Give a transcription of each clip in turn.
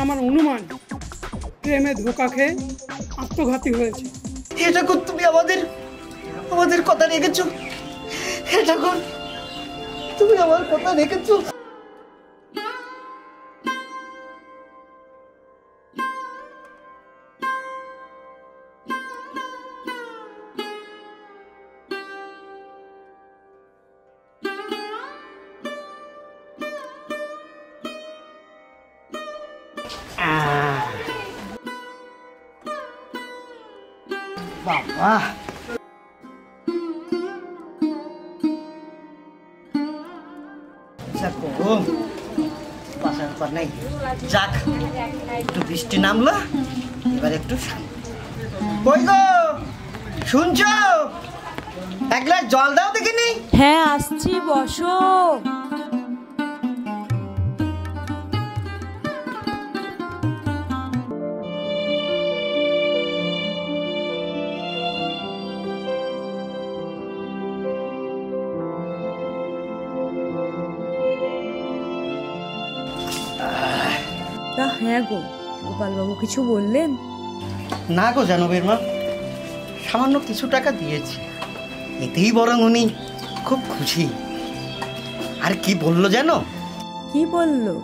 আমার অনুমান প্রেমে ধোকা খেয়ে আত্মঘাতী হয়েছে। এটা কর তুমি আমাদের কথা রেখেছো, এটা কর তুমি আমার কথা রেখেছো। বাবা বাসার পর নাই, যাক একটু বৃষ্টি নামলো, এবার একটু কই গো শুনছো, এক গ্লাস জল দাও দেখিনি। হ্যাঁ আসছি, বসো। হ্যাঁ গো, গোপালবাবু কিছু বললেন? না গো জানবীর মা, সামান্য কিছু টাকা দিয়েছি, এতেই বরং উনি খুব খুশি। আর কি বললো জানো? কি বললো?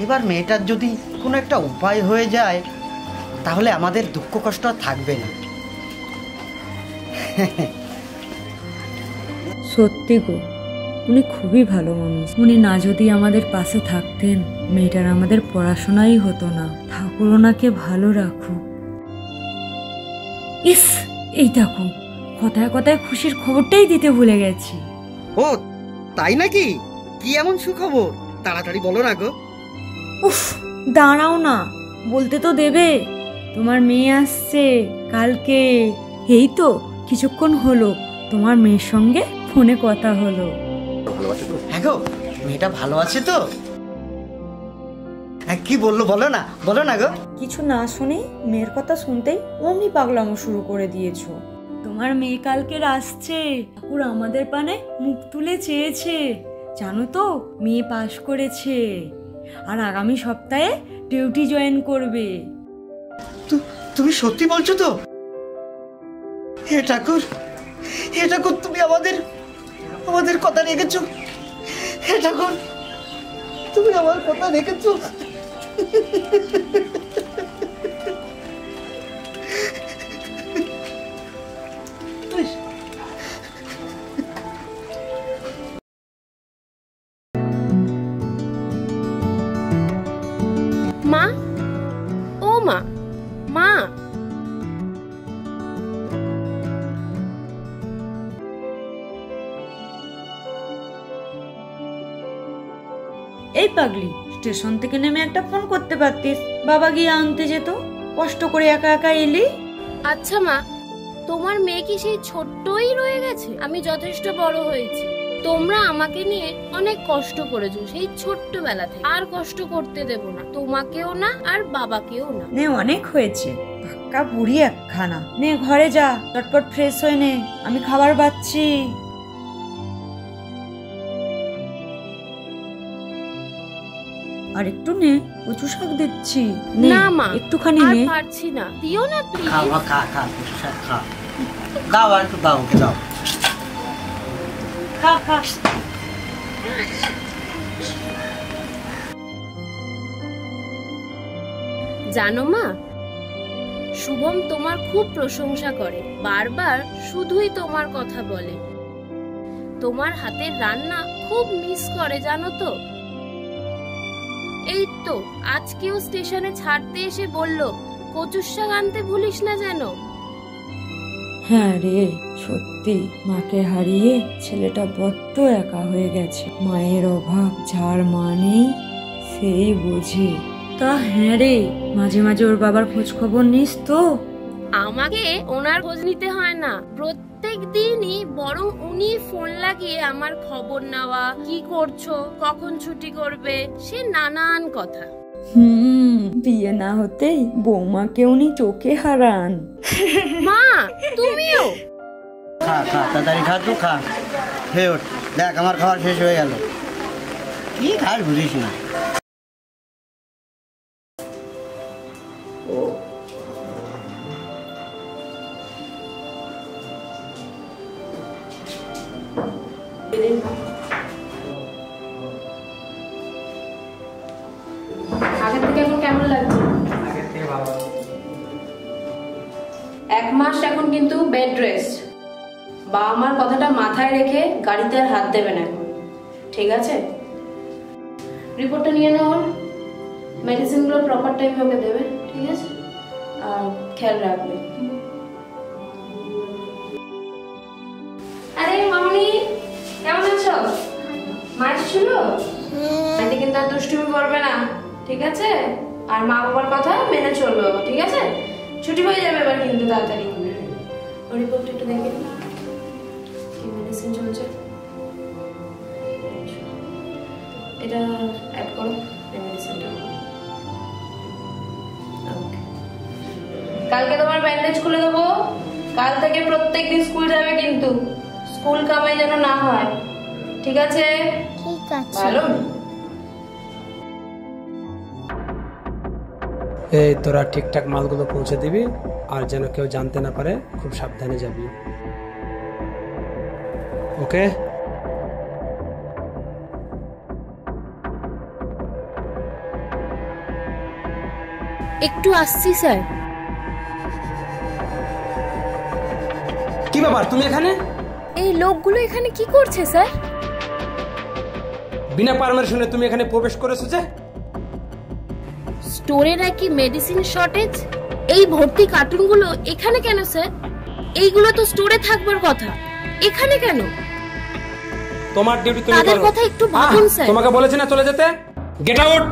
এবার মেয়েটার যদি কোনো একটা উপায় হয়ে যায় তাহলে আমাদের দুঃখ কষ্ট আর থাকবে না। সত্যি গো, উনি খুবই ভালো মানুষ। উনি না যদি আমাদের পাশে থাকতেন, মেয়েটার আমাদের পড়াশোনাই হতো না। ঠাকুর ওনাকে ভালো রাখুক। ইস, এই দেখো, কথায় কথায় খুশির খবরটাই দিতে ভুলে গেছি। ও তাই নাকি? কি এমন সুখবর? তাড়াতাড়ি বলো না গো। উফ, দাঁড়াও না, বলতে তো দেবে। তোমার মেয়ে আসছে কালকে। এই তো কিছুক্ষণ হলো তোমার মেয়ের সঙ্গে ফোনে কথা হলো। হ্যাঁ গো, মেয়েটা ভালো আছে তো? কি বললো বলো না গো। কিছু না শুনে মেয়ের কথা শুনতেই অমনি পাগলামো শুরু করে দিয়েছো। তোমার মেয়ে কালকে আসছে, ঠাকুর আমাদের পানে মুখ তুলে চেয়েছে। জানো তো, মেয়ে পাশ করেছে আর আগামী সপ্তাহে ডিউটি জয়েন করবে। তুমি সত্যি বলছো তো? হে ঠাকুর তুমি আমাদের কথা রেখেছো। হে ঠাকুর তুমি আমার কথা রেখেছো। মা, ও মা, মা। এই পাগলি, স্টেশন থেকে নেমে একটা ফোন করতে পারতিস, বাবা গিয়ে আনতে যেত। কষ্ট করে একা একা এলি। আচ্ছা মা, তোমার মেয়ে কি সেই ছোট্টই রয়ে গেছে? আমি যথেষ্ট বড় হয়েছি। তোমরা আমাকে নিয়ে অনেক কষ্ট করেছো সেই ছোট্টবেলা থেকে। আর কষ্ট করতে দেব না, তোমাকেও না আর বাবাকেও না। নে, অনেক হয়েছে, পাক্কা বুড়ি একখানা। নে ঘরে যা, চটপট ফ্রেশ হয়ে নে, আমি খাবার বাচ্ছি। আর একটু নে, কচু শাক দিচ্ছি। না মা, একটুখানি নে। পারছি না, দিও না প্লিজ। খা কচু শাক খা। দাও আর একটু দাও, ওকে দাও। খা খা। জানো মা, শুভম তোমার খুব প্রশংসা করে, বারবার শুধুই তোমার কথা বলে। তোমার হাতের রান্না খুব মিস করে জানো তো। এই তো আজকেও স্টেশনে ছাড়তে এসে বলল, কচুর শাক আনতে ভুলিস না যেন। হ্যাঁ রে, সত্যি মাকে হারিয়ে ছেলেটা বড্ড একা হয়ে গেছে। মায়ের অভাব যার মা নেই সেই বোঝে। তা হ্যাঁ রে, মাঝে মাঝে ওর বাবার খোঁজ খবর নিস তো? আমাকে ওনার খোঁজ নিতে হয় না, প্রত্যেক দিনই বরং উনি ফোন লাগিয়ে আমার খবর নেওয়া, কি করছো, কখন ছুটি করবে, সে নানান কথা। বিয়ে না হতেই বৌমাকে উনি চোখে হারান। মা তুমিও খা খা তাড়াতাড়ি খা, তুই খা, খেয়ে ওঠ। দেখ আমার খাবার শেষ হয়ে গেল। কি খাস বুঝিস না। আগের থেকে এখন কেমন লাগছে? এক মাস এখন কিন্তু বেড রেস্ট। বাবা মার কথাটা মাথায় রেখে গাড়িতে আর হাত দেবেন এখন, ঠিক আছে? রিপোর্টটা নিয়ে নাও, মেডিসিনগুলো প্রপার টাইমে ওকে দেবে, ঠিক আছে? আর খেয়াল রাখবে। আরে মামনি কেমন আছো? মা এসেছিল? বাড়িতে কিন্তু আর দুষ্টুমি করবে না, ঠিক আছে? আর মা বাবার কথা মেনে চলবে, ঠিক আছে? ছুটি হয়ে যাবে এবার কিন্তু তাড়াতাড়ি। রিপোর্টটা একটু দেখে নিন, কি মেডিসিন চলছে। এটা অ্যাড করো মেডিসিনটা। ওকে, কালকে তোমার ব্যান্ডেজ খুলে দেবো। কাল থেকে প্রত্যেকদিন স্কুল যাবে কিন্তু, স্কুল কামাই যেন না হয়, ঠিক আছে? ঠিক আছে। ভালো। এই তোরা ঠিকঠাক মালগুলো পৌঁছে দিবি, আর যেন কেউ জানতে না পারে, খুব সাবধানে যাবি, ওকে? একটু আসছি স্যার। কি ব্যাপার তুমি এখানে? এই লোকগুলো এখানে কি করছে স্যার? বিনা পারমিশনে তুমি এখানে প্রবেশ করেছো যে? স্টোরে নাকি মেডিসিন শর্টেজ, এই ভর্তি কার্টুনগুলো এখানে কেন স্যার? এইগুলো তো স্টোরে থাকবার কথা, এখানে কেন? তোমার ডিউটি তুমি তাদের করো। কথা একটু ভাবুন স্যার। তোমাকে বলেছি না চলে যেতে? Get out.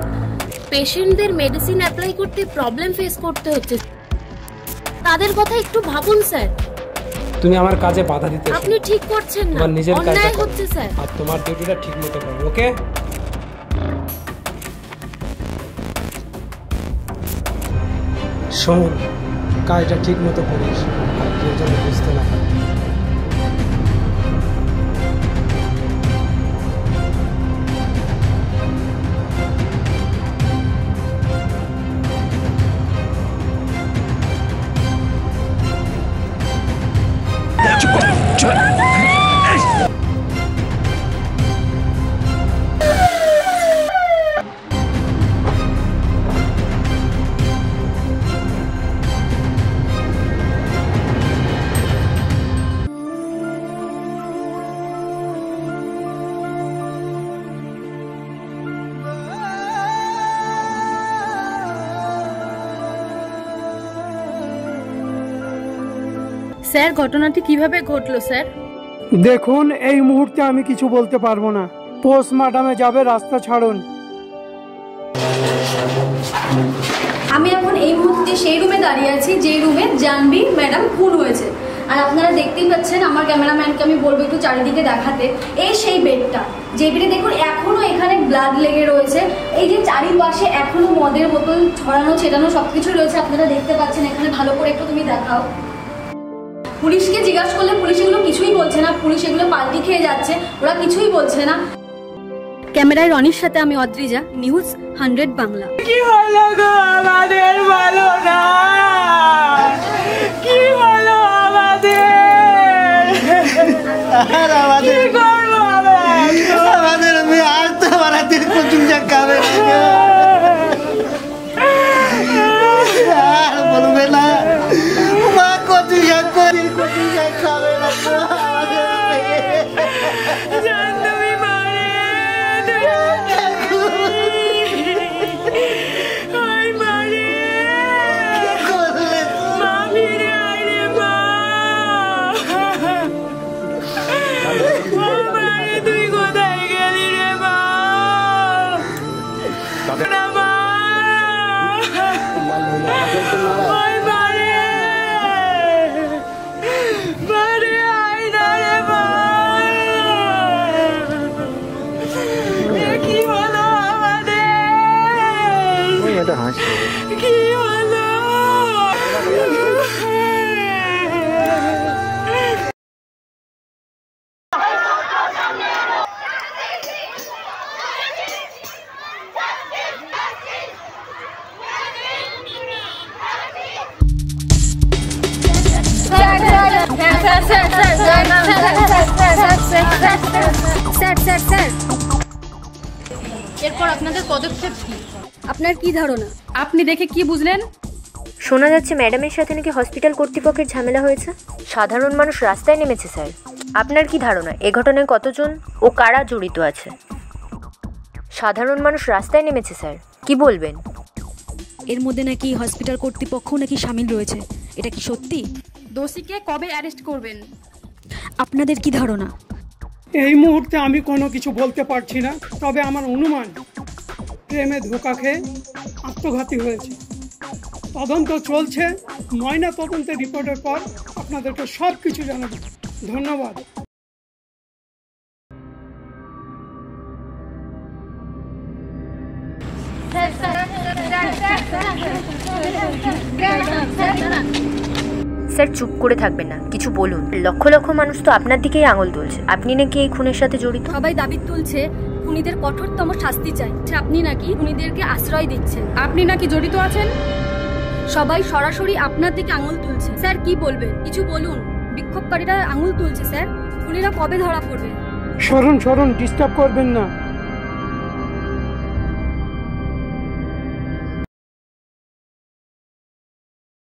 পেশেন্টদের মেডিসিন অ্যাপ্লাই করতে প্রবলেম ফেস করতে হচ্ছে, তাদের কথা একটু ভাবুন স্যার। তুমি আমার কাজে বাধা দিতে আপনি ঠিক করছেন না, তোমার নিজের কাজটা অন্যায় করো। হচ্ছে স্যার। আর তোমার ডিউটিটা ঠিকমতো করো, ওকে? শোন, কাজটা ঠিকমতো করিস, আর কেউ যেন বুঝতে না পারে। স্যার ঘটনাটি কিভাবে ঘটলো স্যার? দেখুন, এই মুহূর্তে আমি কিছু বলতে পারবো না। পোস্টমর্টমে যাবে, রাস্তা ছাড়ুন। আমি এখন এই মুহূর্তে সেই রুমে দাঁড়িয়ে আছি যে রুমে জাহ্নবী ম্যাডাম খুন হয়েছে। আর আপনারা দেখতেই পাচ্ছেন, আমার ক্যামেরাম্যানকে আমি বলবো একটু চারিদিকে দেখাতে। এই সেই বেডটা, যে বেডে দেখুন এখনো এখানে ব্লাড লেগে রয়েছে। এই যে চারিপাশে এখনো মদের বোতল ছড়ানো ছেটানো সবকিছু রয়েছে, আপনারা দেখতে পাচ্ছেন। এখানে ভালো করে একটু তুমি দেখাও। পুলিশকে জিজ্ঞাসা করলে পুলিশ এগুলো কিছুই বলছে না, পুলিশ এগুলো পাল্টি খেয়ে যাচ্ছে, ওরা কিছুই বলছে না। ক্যামেরায় রনির সাথে আমি অদ্রিজা, নিউজ 100 বাংলা। কি হলো গো আমাদের, ভালো না? কি হলো আমাদের? আমাদের কি করবো আমরা? আমাদের মেয়ে আজ তো বাড়াতে প্রচুর খাবে, আর বলবে না মা কচু শাক করি, কচু শাক খাবে না তো আমাদের মেয়ে। জাহ্নবী মারে, ওই মারে, মা ফিরে আয় রে মা। ও মারে, তুই কোথায় গেলি রে মা? না মা, ওই মারে, মারে আয় না রে মা। এ কি হলো আমাদের? একটা হাসি। কি হলো? এরপর আপনাদের পদক্ষেপ কি? আপনার কি ধারণা? আপনি দেখে কি বুঝলেন? শোনা যাচ্ছে ম্যাডামের সাথে নাকি হসপিটাল কর্তৃপক্ষের ঝামেলা হয়েছে। সাধারণ মানুষ রাস্তায় নেমেছে স্যার। আপনার কি ধারণা এ ঘটনায় কতজন ও কারা জড়িত আছে? সাধারণ মানুষ রাস্তায় নেমেছে স্যার, কি বলবেন? এর মধ্যে নাকি হসপিটাল কর্তৃপক্ষ নাকি শামিল রয়েছে, এটা কি সত্যি? দোষীকে কবে অ্যারেস্ট করবেন? আপনাদের কি ধারণা? এই মুহূর্তে আমি কোনো কিছু বলতে পারছি না, তবে আমার অনুমান প্রেমে ধোঁকা খেয়ে আত্মঘাতী হয়েছে। তদন্ত চলছে, ময়না তদন্তের রিপোর্টের পর আপনাদেরকে সব কিছু জানাবো। ধন্যবাদ। স্যার চুপ করে থাকবেন না, কিছু বলুন। লক্ষ লক্ষ মানুষ তো আপনার দিকেই আঙুল তুলছে। আপনি নাকি এই খুনের সাথে জড়িত। সবাই দাবি তুলছে খুনিদের কঠোরতম শাস্তি চাই। আপনি নাকি খুনিদেরকে আশ্রয় দিচ্ছেন। আপনি নাকি জড়িত আছেন। সবাই সরাসরি আপনার দিকে আঙুল তুলছে। স্যার কি বলবেন? কিছু বলুন। বিক্ষোভকারীরা আঙুল তুলছে স্যার। খুনিরা কবে ধরা পড়বে? সরুন সরুন, ডিস্টার্ব করবেন না।